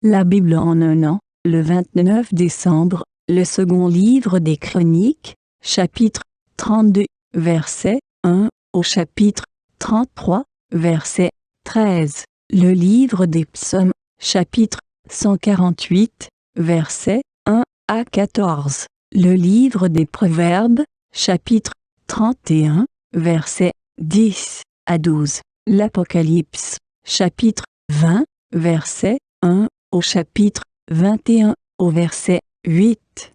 La Bible en un an, le 29 décembre, le second livre des Chroniques, chapitre 32, verset 1 au chapitre 33, verset 13. Le livre des Psaumes, chapitre 148, verset 1 à 14. Le livre des Proverbes, chapitre 31, verset 10 à 12. L'Apocalypse, chapitre 20, verset 1 au chapitre 21 au verset 8.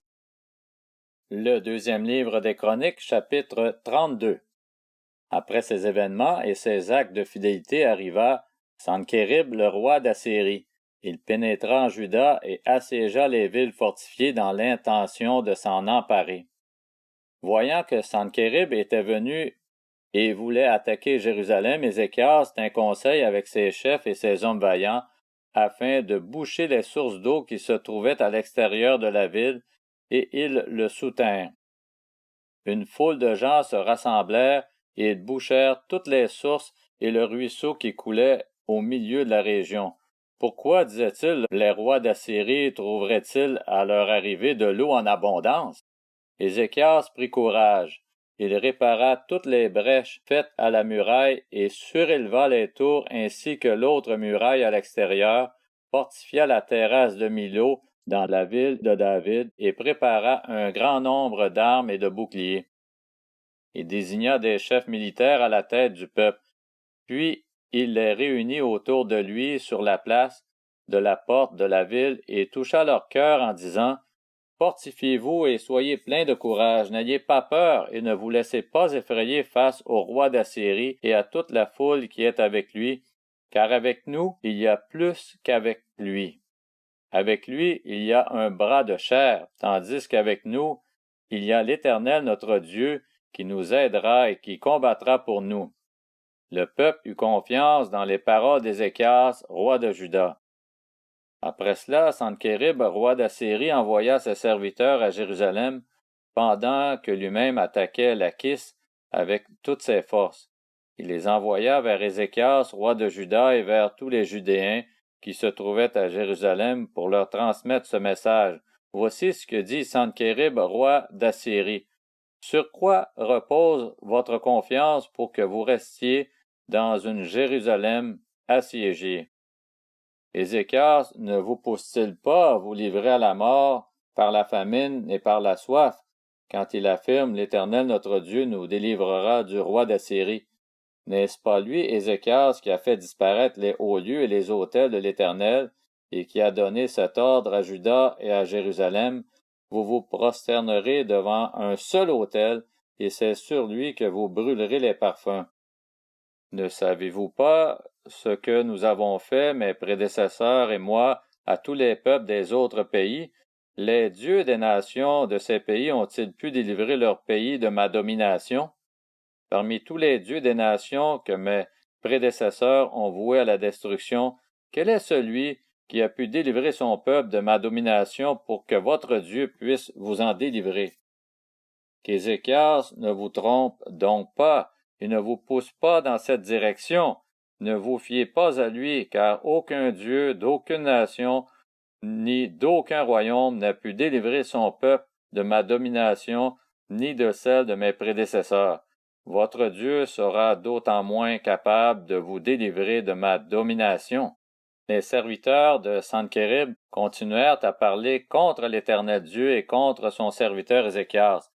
Le deuxième livre des Chroniques, chapitre 32. Après ces événements et ces actes de fidélité arriva Sankérib, le roi d'Assyrie. Il pénétra en Juda et assiégea les villes fortifiées dans l'intention de s'en emparer. Voyant que Sankérib était venu et voulait attaquer Jérusalem, Ézéchias tint conseil avec ses chefs et ses hommes vaillants afin de boucher les sources d'eau qui se trouvaient à l'extérieur de la ville, et ils le soutinrent. Une foule de gens se rassemblèrent et ils bouchèrent toutes les sources et le ruisseau qui coulait au milieu de la région. Pourquoi, disait-il, les rois d'Assyrie trouveraient-ils à leur arrivée de l'eau en abondance? Ézéchias prit courage. Il répara toutes les brèches faites à la muraille et suréleva les tours ainsi que l'autre muraille à l'extérieur, fortifia la terrasse de Milo dans la ville de David et prépara un grand nombre d'armes et de boucliers. Il désigna des chefs militaires à la tête du peuple. Puis il les réunit autour de lui sur la place de la porte de la ville et toucha leur cœur en disant: Fortifiez-vous et soyez pleins de courage, n'ayez pas peur et ne vous laissez pas effrayer face au roi d'Assyrie et à toute la foule qui est avec lui, car avec nous il y a plus qu'avec lui. Avec lui il y a un bras de chair, tandis qu'avec nous il y a l'Éternel notre Dieu qui nous aidera et qui combattra pour nous. Le peuple eut confiance dans les paroles d'Ézéchias, roi de Juda. Après cela, Sankérib, roi d'Assyrie, envoya ses serviteurs à Jérusalem, pendant que lui-même attaquait Lachis avec toutes ses forces. Il les envoya vers Ézéchias, roi de Juda, et vers tous les Judéens qui se trouvaient à Jérusalem pour leur transmettre ce message. Voici ce que dit Sankérib, roi d'Assyrie. Sur quoi repose votre confiance pour que vous restiez dans une Jérusalem assiégée? Ézéchias ne vous pousse-t-il pas à vous livrer à la mort par la famine et par la soif, quand il affirme: L'Éternel notre Dieu nous délivrera du roi d'Assyrie? N'est-ce pas lui, Ézéchias, qui a fait disparaître les hauts lieux et les autels de l'Éternel, et qui a donné cet ordre à Juda et à Jérusalem: Vous vous prosternerez devant un seul autel, et c'est sur lui que vous brûlerez les parfums. Ne savez-vous pas ce que nous avons fait, mes prédécesseurs et moi, à tous les peuples des autres pays? Les dieux des nations de ces pays ont-ils pu délivrer leur pays de ma domination? Parmi tous les dieux des nations que mes prédécesseurs ont voués à la destruction, quel est celui qui a pu délivrer son peuple de ma domination pour que votre Dieu puisse vous en délivrer? Qu'Ézéchias ne vous trompe donc pas et ne vous pousse pas dans cette direction. Ne vous fiez pas à lui, car aucun Dieu d'aucune nation ni d'aucun royaume n'a pu délivrer son peuple de ma domination ni de celle de mes prédécesseurs. Votre Dieu sera d'autant moins capable de vous délivrer de ma domination. Les serviteurs de Sankérib continuèrent à parler contre l'Éternel Dieu et contre son serviteur Ézéchias.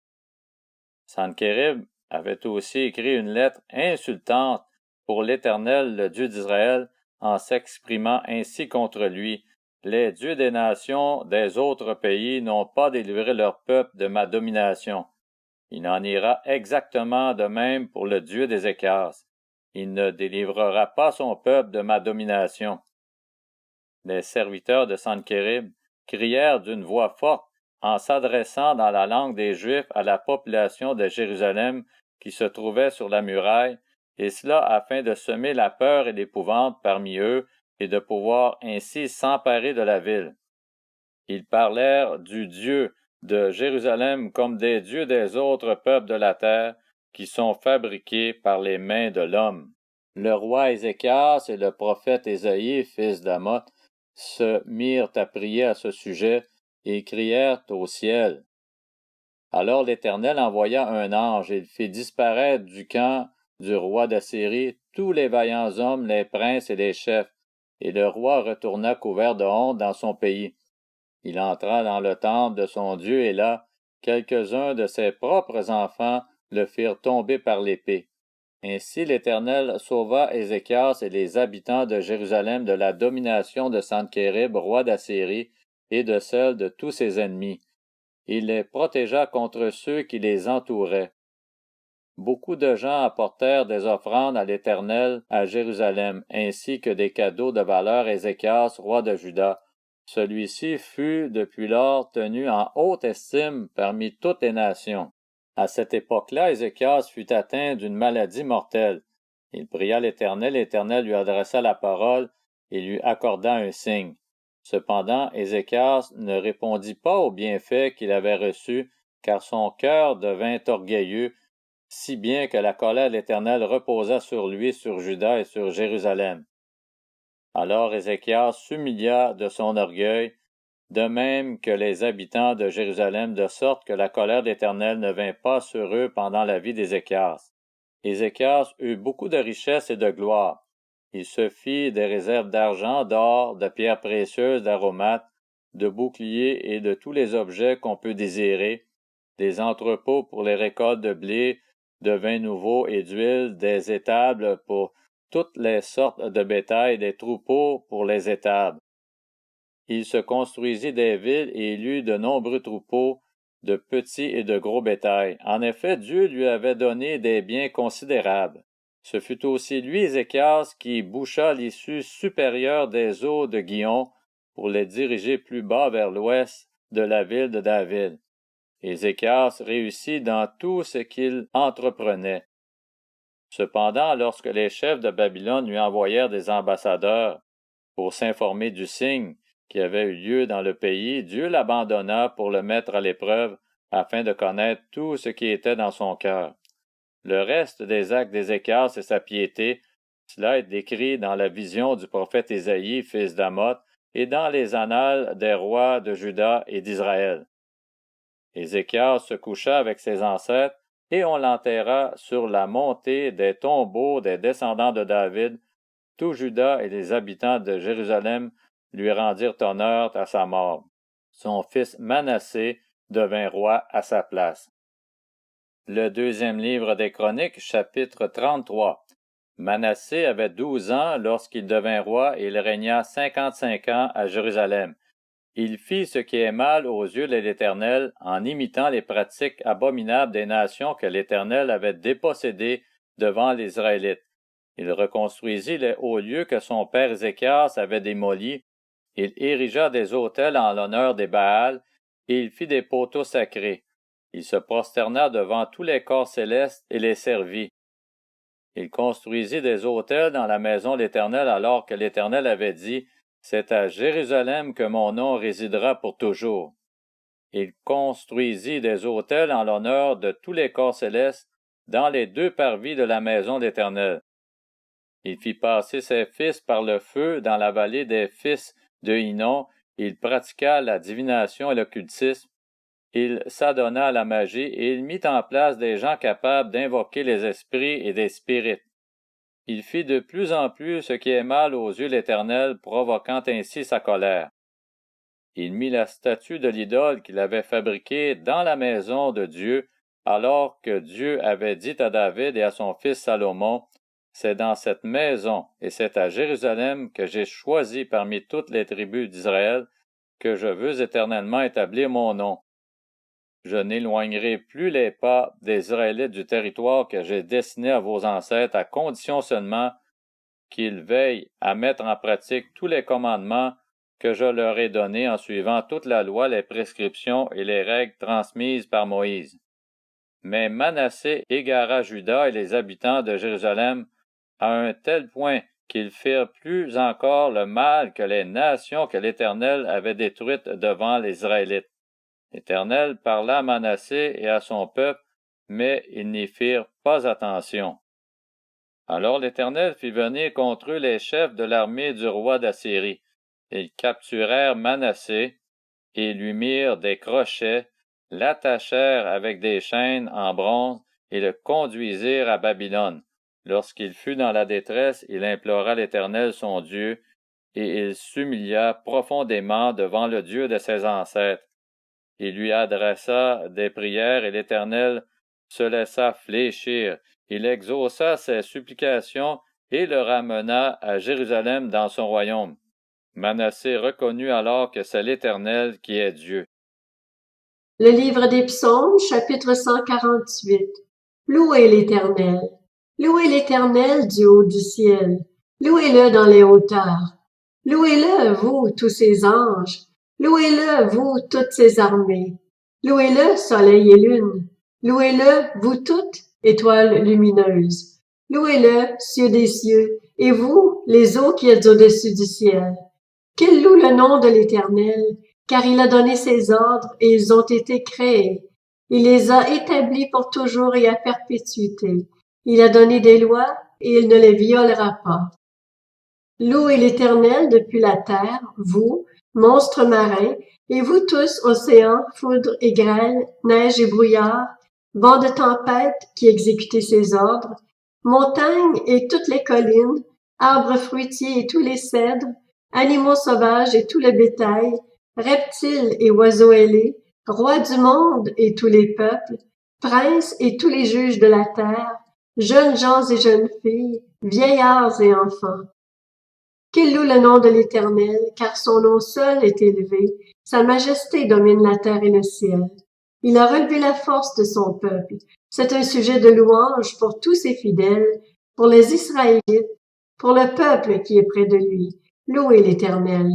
Sankérib avait aussi écrit une lettre insultante pour l'Éternel, le Dieu d'Israël, en s'exprimant ainsi contre lui: Les dieux des nations des autres pays n'ont pas délivré leur peuple de ma domination. Il en ira exactement de même pour le Dieu d'Ézéchias. Il ne délivrera pas son peuple de ma domination. Les serviteurs de Sankérib crièrent d'une voix forte, en s'adressant dans la langue des Juifs à la population de Jérusalem qui se trouvait sur la muraille, et cela afin de semer la peur et l'épouvante parmi eux et de pouvoir ainsi s'emparer de la ville. Ils parlèrent du Dieu de Jérusalem comme des dieux des autres peuples de la terre qui sont fabriqués par les mains de l'homme. Le roi Ézéchias et le prophète Ésaïe, fils d'Amoth, se mirent à prier à ce sujet et crièrent au ciel. Alors l'Éternel envoya un ange et il fit disparaître du camp du roi d'Assyrie tous les vaillants hommes, les princes et les chefs, et le roi retourna couvert de honte dans son pays. Il entra dans le temple de son Dieu et là, quelques-uns de ses propres enfants le firent tomber par l'épée. Ainsi l'Éternel sauva Ézéchias et les habitants de Jérusalem de la domination de Sankérib, roi d'Assyrie, et de celle de tous ses ennemis. Il les protégea contre ceux qui les entouraient. Beaucoup de gens apportèrent des offrandes à l'Éternel à Jérusalem, ainsi que des cadeaux de valeur à Ézéchias, roi de Juda. Celui-ci fut depuis lors tenu en haute estime parmi toutes les nations. À cette époque-là, Ézéchias fut atteint d'une maladie mortelle. Il pria l'Éternel, l'Éternel lui adressa la parole et lui accorda un signe. Cependant, Ézéchias ne répondit pas aux bienfaits qu'il avait reçus, car son cœur devint orgueilleux, si bien que la colère de l'Éternel reposa sur lui, sur Juda et sur Jérusalem. Alors Ézéchias s'humilia de son orgueil, de même que les habitants de Jérusalem, de sorte que la colère de l'Éternel ne vint pas sur eux pendant la vie d'Ézéchias. Ézéchias eut beaucoup de richesses et de gloire. Il se fit des réserves d'argent, d'or, de pierres précieuses, d'aromates, de boucliers et de tous les objets qu'on peut désirer, des entrepôts pour les récoltes de blé, de vin nouveau et d'huile, des étables pour toutes les sortes de bétail, des troupeaux pour les étables. Il se construisit des villes et il eut de nombreux troupeaux, de petits et de gros bétail. En effet, Dieu lui avait donné des biens considérables. Ce fut aussi lui, Ézéchias, qui boucha l'issue supérieure des eaux de Gihon pour les diriger plus bas vers l'ouest de la ville de David. Ézéchias réussit dans tout ce qu'il entreprenait. Cependant, lorsque les chefs de Babylone lui envoyèrent des ambassadeurs pour s'informer du signe qui avait eu lieu dans le pays, Dieu l'abandonna pour le mettre à l'épreuve afin de connaître tout ce qui était dans son cœur. Le reste des actes d'Ézéchias et sa piété, cela est décrit dans la vision du prophète Ésaïe, fils d'Amoth, et dans les annales des rois de Juda et d'Israël. Ézéchias se coucha avec ses ancêtres, et on l'enterra sur la montée des tombeaux des descendants de David. Tout Juda et les habitants de Jérusalem lui rendirent honneur à sa mort. Son fils Manassé devint roi à sa place. Le deuxième livre des Chroniques, chapitre 33. Manassé avait 12 ans lorsqu'il devint roi et il régna 55 ans à Jérusalem. Il fit ce qui est mal aux yeux de l'Éternel en imitant les pratiques abominables des nations que l'Éternel avait dépossédées devant les Israélites. Il reconstruisit les hauts lieux que son père Ézéchias avait démolis. Il érigea des autels en l'honneur des Baals, et il fit des poteaux sacrés. Il se prosterna devant tous les corps célestes et les servit. Il construisit des autels dans la maison de l'Éternel alors que l'Éternel avait dit, « C'est à Jérusalem que mon nom résidera pour toujours. » Il construisit des autels en l'honneur de tous les corps célestes dans les 2 parvis de la maison de l'Éternel. Il fit passer ses fils par le feu dans la vallée des fils de Hinnom. Il pratiqua la divination et l'occultisme. Il s'adonna à la magie et il mit en place des gens capables d'invoquer les esprits et des spirites. Il fit de plus en plus ce qui est mal aux yeux de l'Éternel, provoquant ainsi sa colère. Il mit la statue de l'idole qu'il avait fabriquée dans la maison de Dieu, alors que Dieu avait dit à David et à son fils Salomon, « C'est dans cette maison et c'est à Jérusalem que j'ai choisi parmi toutes les tribus d'Israël que je veux éternellement établir mon nom. Je n'éloignerai plus les pas des Israélites du territoire que j'ai destiné à vos ancêtres, à condition seulement qu'ils veillent à mettre en pratique tous les commandements que je leur ai donnés en suivant toute la loi, les prescriptions et les règles transmises par Moïse. » Mais Manassé égara Juda et les habitants de Jérusalem à un tel point qu'ils firent plus encore le mal que les nations que l'Éternel avait détruites devant les Israélites. L'Éternel parla à Manassé et à son peuple, mais ils n'y firent pas attention. Alors l'Éternel fit venir contre eux les chefs de l'armée du roi d'Assyrie. Ils capturèrent Manassé et lui mirent des crochets, l'attachèrent avec des chaînes en bronze et le conduisirent à Babylone. Lorsqu'il fut dans la détresse, il implora l'Éternel son Dieu, et il s'humilia profondément devant le Dieu de ses ancêtres. Il lui adressa des prières et l'Éternel se laissa fléchir. Il exauça ses supplications et le ramena à Jérusalem dans son royaume. Manassé reconnut alors que c'est l'Éternel qui est Dieu. Le livre des Psaumes, chapitre 148. Louez l'Éternel. Louez l'Éternel du haut du ciel. Louez-le dans les hauteurs. Louez-le, vous, tous ses anges. Louez-le, vous, toutes ses armées. Louez-le, soleil et lune. Louez-le, vous toutes, étoiles lumineuses. Louez-le, cieux des cieux, et vous, les eaux qui êtes au-dessus du ciel. Qu'il loue le nom de l'Éternel, car il a donné ses ordres et ils ont été créés. Il les a établis pour toujours et à perpétuité. Il a donné des lois et il ne les violera pas. Louez l'Éternel depuis la terre, vous, monstres marins, et vous tous, océans, foudre et grêle, neige et brouillard, vent de tempête qui exécutez ses ordres, montagnes et toutes les collines, arbres fruitiers et tous les cèdres, animaux sauvages et tout le bétail, reptiles et oiseaux ailés, rois du monde et tous les peuples, princes et tous les juges de la terre, jeunes gens et jeunes filles, vieillards et enfants. Qu'il loue le nom de l'Éternel, car son nom seul est élevé, sa majesté domine la terre et le ciel. Il a relevé la force de son peuple. C'est un sujet de louange pour tous ses fidèles, pour les Israélites, pour le peuple qui est près de lui. Louez l'Éternel.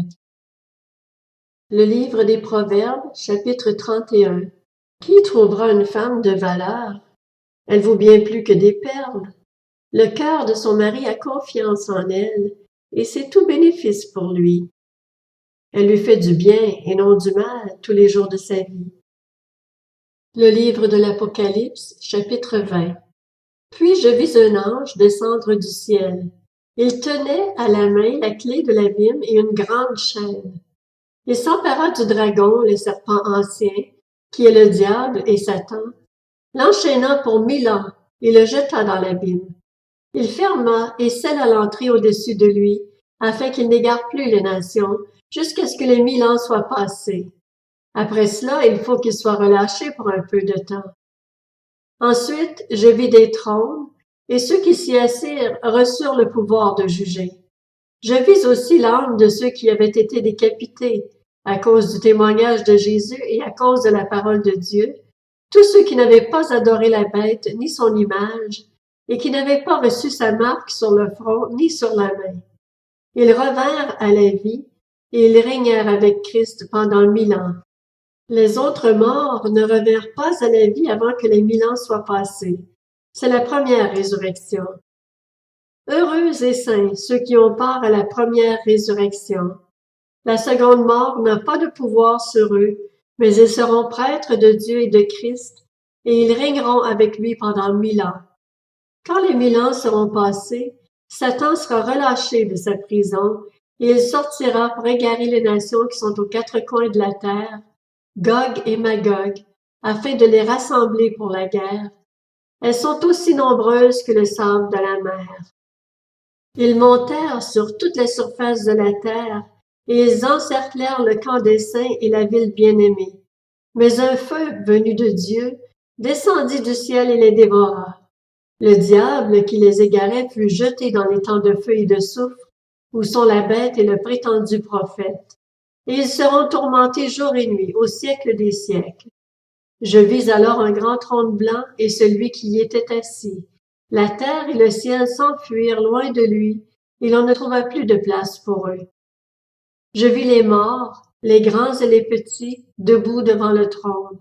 Le livre des Proverbes, chapitre 31. Qui trouvera une femme de valeur? Elle vaut bien plus que des perles. Le cœur de son mari a confiance en elle, et c'est tout bénéfice pour lui. Elle lui fait du bien et non du mal tous les jours de sa vie. Le livre de l'Apocalypse, chapitre 20. Puis je vis un ange descendre du ciel. Il tenait à la main la clé de l'abîme et une grande chaîne. Il s'empara du dragon, le serpent ancien, qui est le diable et Satan, l'enchaîna pour 1000 ans et le jeta dans l'abîme. Il ferma et scella l'entrée au-dessus de lui, afin qu'il n'égare plus les nations, jusqu'à ce que les 1000 ans soient passés. Après cela, il faut qu'il soit relâché pour un peu de temps. Ensuite, je vis des trônes, et ceux qui s'y assirent reçurent le pouvoir de juger. Je vis aussi l'âme de ceux qui avaient été décapités, à cause du témoignage de Jésus et à cause de la parole de Dieu, tous ceux qui n'avaient pas adoré la bête ni son image, et qui n'avaient pas reçu sa marque sur le front ni sur la main. Ils revinrent à la vie, et ils régnèrent avec Christ pendant 1000 ans. Les autres morts ne revinrent pas à la vie avant que les 1000 ans soient passés. C'est la première résurrection. Heureux et saints ceux qui ont part à la première résurrection. La seconde mort n'a pas de pouvoir sur eux, mais ils seront prêtres de Dieu et de Christ, et ils régneront avec lui pendant 1000 ans. Quand les 1000 ans seront passés, Satan sera relâché de sa prison, et il sortira pour égarer les nations qui sont aux quatre coins de la terre, Gog et Magog, afin de les rassembler pour la guerre. Elles sont aussi nombreuses que le sable de la mer. Ils montèrent sur toute la surface de la terre, et ils encerclèrent le camp des saints et la ville bien-aimée. Mais un feu venu de Dieu descendit du ciel et les dévora. Le diable qui les égarait fut jeté dans les temps de feu et de soufre, où sont la bête et le prétendu prophète. Et ils seront tourmentés jour et nuit, au siècle des siècles. Je vis alors un grand trône blanc et celui qui y était assis. La terre et le ciel s'enfuirent loin de lui, et l'on ne trouva plus de place pour eux. Je vis les morts, les grands et les petits, debout devant le trône.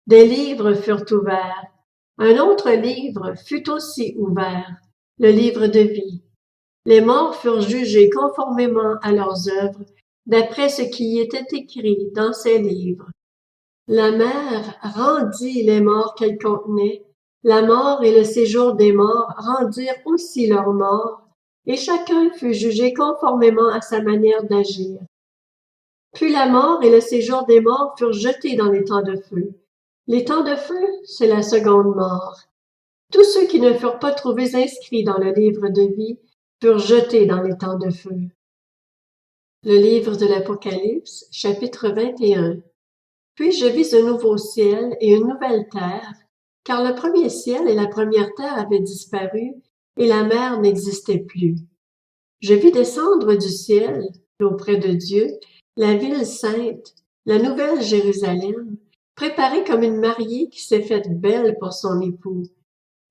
Des livres furent ouverts. Un autre livre fut aussi ouvert, le livre de vie. Les morts furent jugés conformément à leurs œuvres, d'après ce qui y était écrit dans ces livres. La mer rendit les morts qu'elle contenait, la mort et le séjour des morts rendirent aussi leurs morts, et chacun fut jugé conformément à sa manière d'agir. Puis la mort et le séjour des morts furent jetés dans les temps de feu. Les temps de feu, c'est la seconde mort. Tous ceux qui ne furent pas trouvés inscrits dans le livre de vie furent jetés dans les temps de feu. Le livre de l'Apocalypse, chapitre 21. Puis je vis un nouveau ciel et une nouvelle terre, car le premier ciel et la première terre avaient disparu, et la mer n'existait plus. Je vis descendre du ciel, auprès de Dieu, la ville sainte, la nouvelle Jérusalem, préparée comme une mariée qui s'est faite belle pour son époux.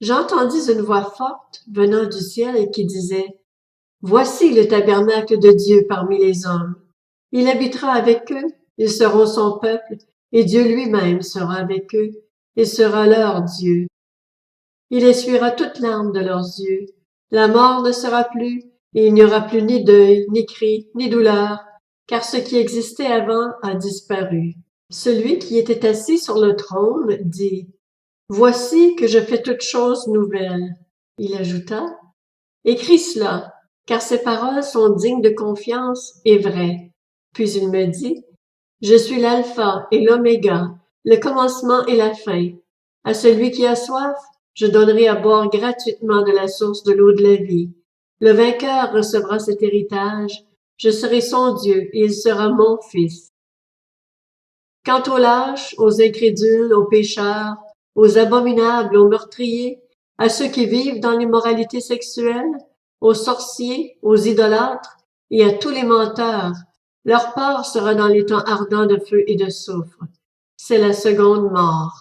J'entendis une voix forte venant du ciel qui disait: Voici le tabernacle de Dieu parmi les hommes. Il habitera avec eux, ils seront son peuple, et Dieu lui-même sera avec eux, et sera leur Dieu. Il essuiera toute larme de leurs yeux. La mort ne sera plus, et il n'y aura plus ni deuil, ni cri, ni douleur, car ce qui existait avant a disparu. Celui qui était assis sur le trône dit: Voici que je fais toutes choses nouvelles. Il ajouta: Écris cela, car ces paroles sont dignes de confiance et vraies. Puis il me dit: Je suis l'alpha et l'oméga, le commencement et la fin. À celui qui a soif, je donnerai à boire gratuitement de la source de l'eau de la vie. Le vainqueur recevra cet héritage. Je serai son Dieu et il sera mon fils. Quant aux lâches, aux incrédules, aux pécheurs, aux abominables, aux meurtriers, à ceux qui vivent dans l'immoralité sexuelle, aux sorciers, aux idolâtres et à tous les menteurs, leur part sera dans les temps ardents de feu et de soufre. C'est la seconde mort.